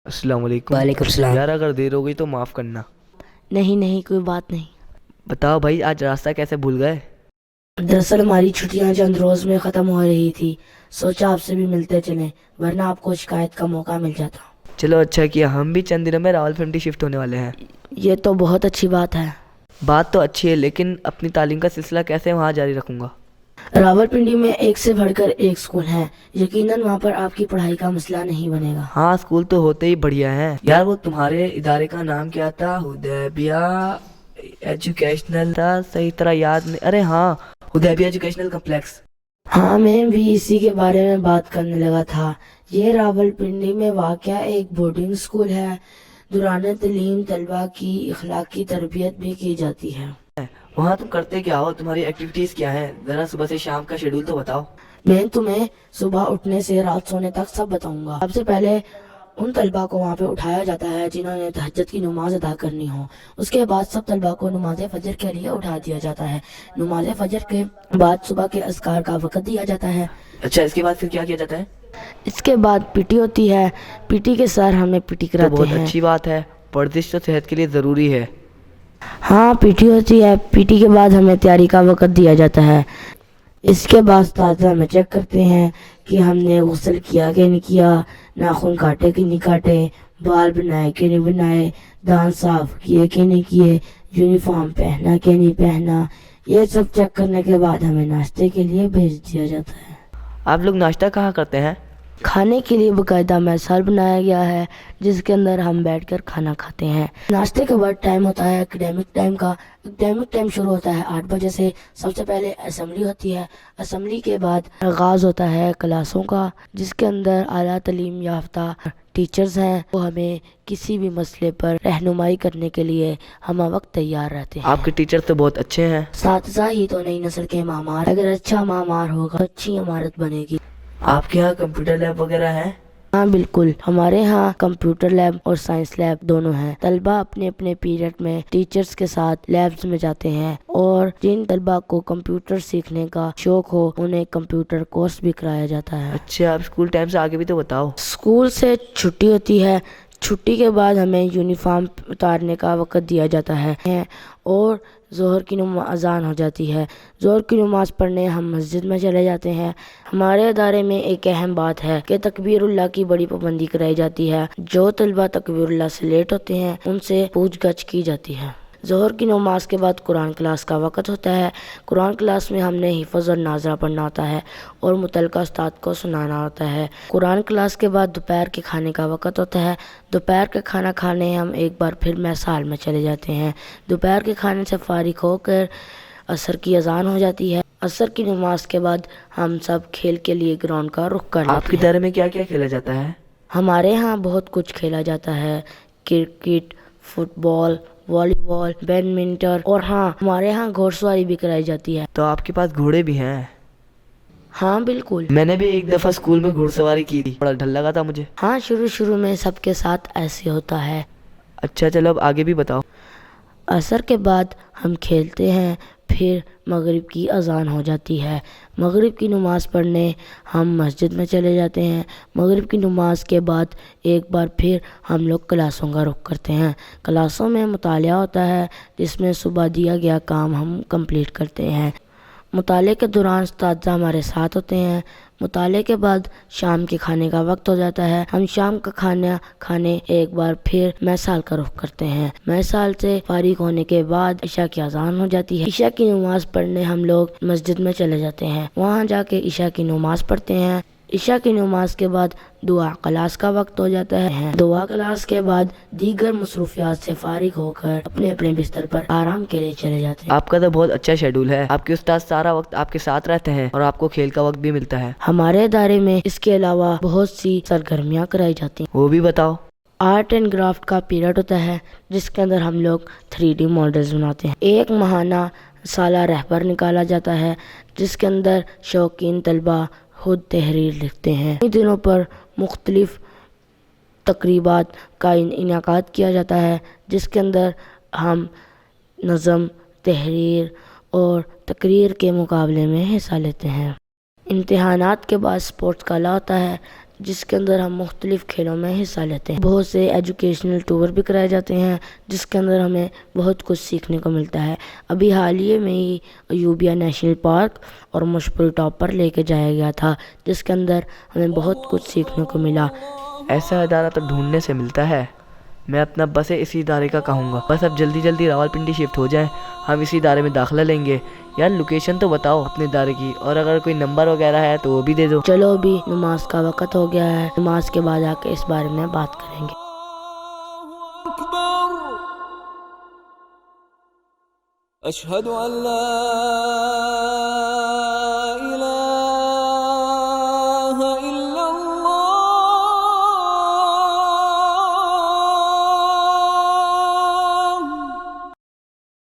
السلام علیکم. وعلیکم السلام. یار اگر دیر ہو گئی تو معاف کرنا. نہیں کوئی بات نہیں. بتاؤ بھائی, آج راستہ کیسے بھول گئے؟ دراصل ہماری چھٹیاں چند روز میں ختم ہو رہی تھی, سوچا آپ سے بھی ملتے چلیں, ورنہ آپ کو شکایت کا موقع مل جاتا. چلو اچھا کیا, ہم بھی چند دنوں میں راولپنڈی شفٹ ہونے والے ہیں. یہ تو بہت اچھی بات ہے. بات تو اچھی ہے, لیکن اپنی تعلیم کا سلسلہ کیسے وہاں جاری رکھوں گا؟ راولپنڈی میں ایک سے بڑھ کر ایک اسکول ہے, یقیناً وہاں پر آپ کی پڑھائی کا مسئلہ نہیں بنے گا. ہاں, اسکول تو ہوتے ہی بڑھیا ہیں. یار وہ تمہارے ادارے کا نام کیا تھا؟ حدیبیہ ایجوکیشنل تھا, صحیح طرح یاد نہیں. ارے ہاں, حدیبیہ ایجوکیشنل کمپلیکس. ہاں, میں بھی اسی کے بارے میں بات کرنے لگا تھا. یہ راولپنڈی میں واقع ایک بورڈنگ اسکول ہے. دوران تعلیم طلبہ کی اخلاقی تربیت بھی کی جاتی ہے. وہاں تم کرتے کیا ہو؟ تمہاری ایکٹیویٹیز کیا ہیں؟ ذرا صبح سے شام کا شیڈول تو بتاؤ. میں تمہیں صبح اٹھنے سے رات سونے تک سب بتاؤں گا. سب سے پہلے ان طلبہ کو وہاں پہ اٹھایا جاتا ہے جنہوں نے تہجد کی نماز ادا کرنی ہو. اس کے بعد سب طلبہ کو نماز فجر کے لیے اٹھا دیا جاتا ہے. نماز فجر کے بعد صبح کے اذکار کا وقت دیا جاتا ہے. اچھا, اس کے بعد پھر کیا کیا جاتا ہے؟ اس کے بعد پی ٹی ہوتی ہے. پی ٹی کے سر ہمیں پی ٹی تو کراتے بہت ہیں. اچھی بات ہے, ورزش تو صحت کے لیے ضروری ہے. ہاں, پی ٹی ہوتی ہے. پی ٹی کے بعد ہمیں تیاری کا وقت دیا جاتا ہے. اس کے بعد اساتذہ ہمیں چیک کرتے ہیں کہ ہم نے غسل کیا کہ نہیں کیا, ناخن کاٹے کہ نہیں کاٹے, بال بنائے کہ نہیں بنائے, دانت صاف کیے کہ نہیں کیے, یونیفارم پہنا کہ نہیں پہنا. یہ سب چیک کرنے کے بعد ہمیں ناشتے کے لیے بھیج دیا جاتا ہے. آپ لوگ ناشتہ کہاں کرتے ہیں؟ کھانے کے لیے باقاعدہ میس ہال بنایا گیا ہے جس کے اندر ہم بیٹھ کر کھانا کھاتے ہیں. ناشتے کے بعد ٹائم ہوتا ہے اکیڈیمک ٹائم کا. اکیڈیمک ٹائم شروع ہوتا ہے 8 بجے سے. سب سے پہلے اسمبلی ہوتی ہے. اسمبلی کے بعد آغاز ہوتا ہے کلاسوں کا, جس کے اندر اعلیٰ تعلیم یافتہ ٹیچرز ہیں, وہ ہمیں کسی بھی مسئلے پر رہنمائی کرنے کے لیے ہم وقت تیار رہتے ہیں. آپ کے ٹیچر تو بہت اچھے ہیں. اساتذہ ہی تو نئی نسل کے معمار. اگر اچھا معمار ہوگا تو اچھی عمارت بنے گی. آپ کے یہاں کمپیوٹر لیب وغیرہ ہے؟ ہاں بالکل, ہمارے ہاں کمپیوٹر لیب اور سائنس لیب دونوں ہیں. طلبہ اپنے اپنے پیریڈ میں ٹیچرز کے ساتھ لیبز میں جاتے ہیں, اور جن طلبہ کو کمپیوٹر سیکھنے کا شوق ہو انہیں کمپیوٹر کورس بھی کرایا جاتا ہے. اچھا, آپ اسکول ٹائم سے آگے بھی تو بتاؤ. اسکول سے چھٹی ہوتی ہے. چھٹی کے بعد ہمیں یونیفارم اتارنے کا وقت دیا جاتا ہے, اور ظہر کی اذان ہو جاتی ہے. ظہر کی نماز پڑھنے ہم مسجد میں چلے جاتے ہیں. ہمارے ادارے میں ایک اہم بات ہے کہ تکبیر اللہ کی بڑی پابندی کرائی جاتی ہے. جو طلبہ تکبیر اللہ سے لیٹ ہوتے ہیں ان سے پوچھ گچھ کی جاتی ہے. ظہر کی نماز کے بعد قرآن کلاس کا وقت ہوتا ہے. قرآن کلاس میں ہم نے حفظ اور ناظرہ پڑھنا ہوتا ہے اور متعلقہ استاد کو سنانا ہوتا ہے. قرآن کلاس کے بعد دوپہر کے کھانے کا وقت ہوتا ہے. دوپہر کا کھانا کھانے ہم ایک بار پھر میس ہال میں چلے جاتے ہیں. دوپہر کے کھانے سے فارغ ہو کر عصر کی اذان ہو جاتی ہے. عصر کی نماز کے بعد ہم سب کھیل کے لیے گراؤنڈ کا رخ کر لیتے ہیں. آپ کے ادارے میں کیا کیا کھیلا جاتا ہے؟ ہمارے ہاں بہت کچھ کھیلا جاتا ہے. کرکٹ, فٹ بال, والی بال, بیڈمنٹن, اور ہاں ہمارے ہاں گھوڑ سواری بھی کرائی جاتی ہے. تو آپ کے پاس گھوڑے بھی ہیں؟ ہاں بالکل, میں نے بھی ایک دفعہ اسکول میں گھوڑ سواری کی تھی, بڑا ڈر لگا تھا مجھے. ہاں شروع میں سب کے ساتھ ایسے ہوتا ہے. اچھا چلو, اب آگے بھی بتاؤ. عصر کے بعد ہم کھیلتے ہیں, پھر مغرب کی اذان ہو جاتی ہے. مغرب کی نماز پڑھنے ہم مسجد میں چلے جاتے ہیں. مغرب کی نماز کے بعد ایک بار پھر ہم لوگ کلاسوں کا رخ کرتے ہیں. کلاسوں میں مطالعہ ہوتا ہے جس میں صبح دیا گیا کام ہم کمپلیٹ کرتے ہیں. مطالعے کے دوران اساتذہ ہمارے ساتھ ہوتے ہیں. مطالعے کے بعد شام کے کھانے کا وقت ہو جاتا ہے. ہم شام کا کھانا کھانے ایک بار پھر میس ہال کا رخ کرتے ہیں. میس ہال سے فارغ ہونے کے بعد عشاء کی اذان ہو جاتی ہے. عشاء کی نماز پڑھنے ہم لوگ مسجد میں چلے جاتے ہیں. وہاں جا کے عشاء کی نماز پڑھتے ہیں. عشاء کی نماز کے بعد دعا کلاس کا وقت ہو جاتا ہے. دعا کلاس کے بعد دیگر مصروفیات سے فارغ ہو کر اپنے اپنے بستر پر آرام کے لیے چلے جاتے ہیں. آپ کا تو بہت اچھا شیڈول ہے. آپ کے استاد سارا وقت آپ کے ساتھ رہتے ہیں اور آپ کو کھیل کا وقت بھی ملتا ہے. ہمارے ادارے میں اس کے علاوہ بہت سی سرگرمیاں کرائی جاتی ہیں. وہ بھی بتاؤ. آرٹ اینڈ کرافٹ کا پیریڈ ہوتا ہے جس کے اندر ہم لوگ 3D ماڈلز بناتے ہیں. ایک ماہانہ سالہ رہبر نکالا جاتا ہے جس کے اندر شوقین طلبہ خود تحریر لکھتے ہیں. ان دنوں پر مختلف تقریبات کا انعقاد کیا جاتا ہے جس کے اندر ہم نظم، تحریر اور تقریر کے مقابلے میں حصہ لیتے ہیں۔ امتحانات کے بعد اسپورٹس کالا ہوتا ہے جس کے اندر ہم مختلف کھیلوں میں حصہ لیتے ہیں۔ بہت سے ایجوکیشنل ٹور بھی کرائے جاتے ہیں جس کے اندر ہمیں بہت کچھ سیکھنے کو ملتا ہے۔ ابھی حالیہ میں ہی ایوبیا نیشنل پارک اور مشپور ٹاپ پر لے کے جایا گیا تھا جس کے اندر ہمیں بہت کچھ سیکھنے کو ملا۔ ایسا ادارہ تو ڈھونڈنے سے ملتا ہے، میں اپنا بس اسی ادارے کا کہوں گا۔ بس اب جلدی جلدی راولپنڈی شفٹ ہو جائیں، ہم اسی ادارے میں داخلہ لیں گے۔ یار لوکیشن تو بتاؤ اپنے ادارے کی، اور اگر کوئی نمبر وغیرہ ہے تو وہ بھی دے دو۔ چلو ابھی نماز کا وقت ہو گیا ہے، نماز کے بعد آ کے اس بارے میں بات کریں گے۔ أشهد أن لا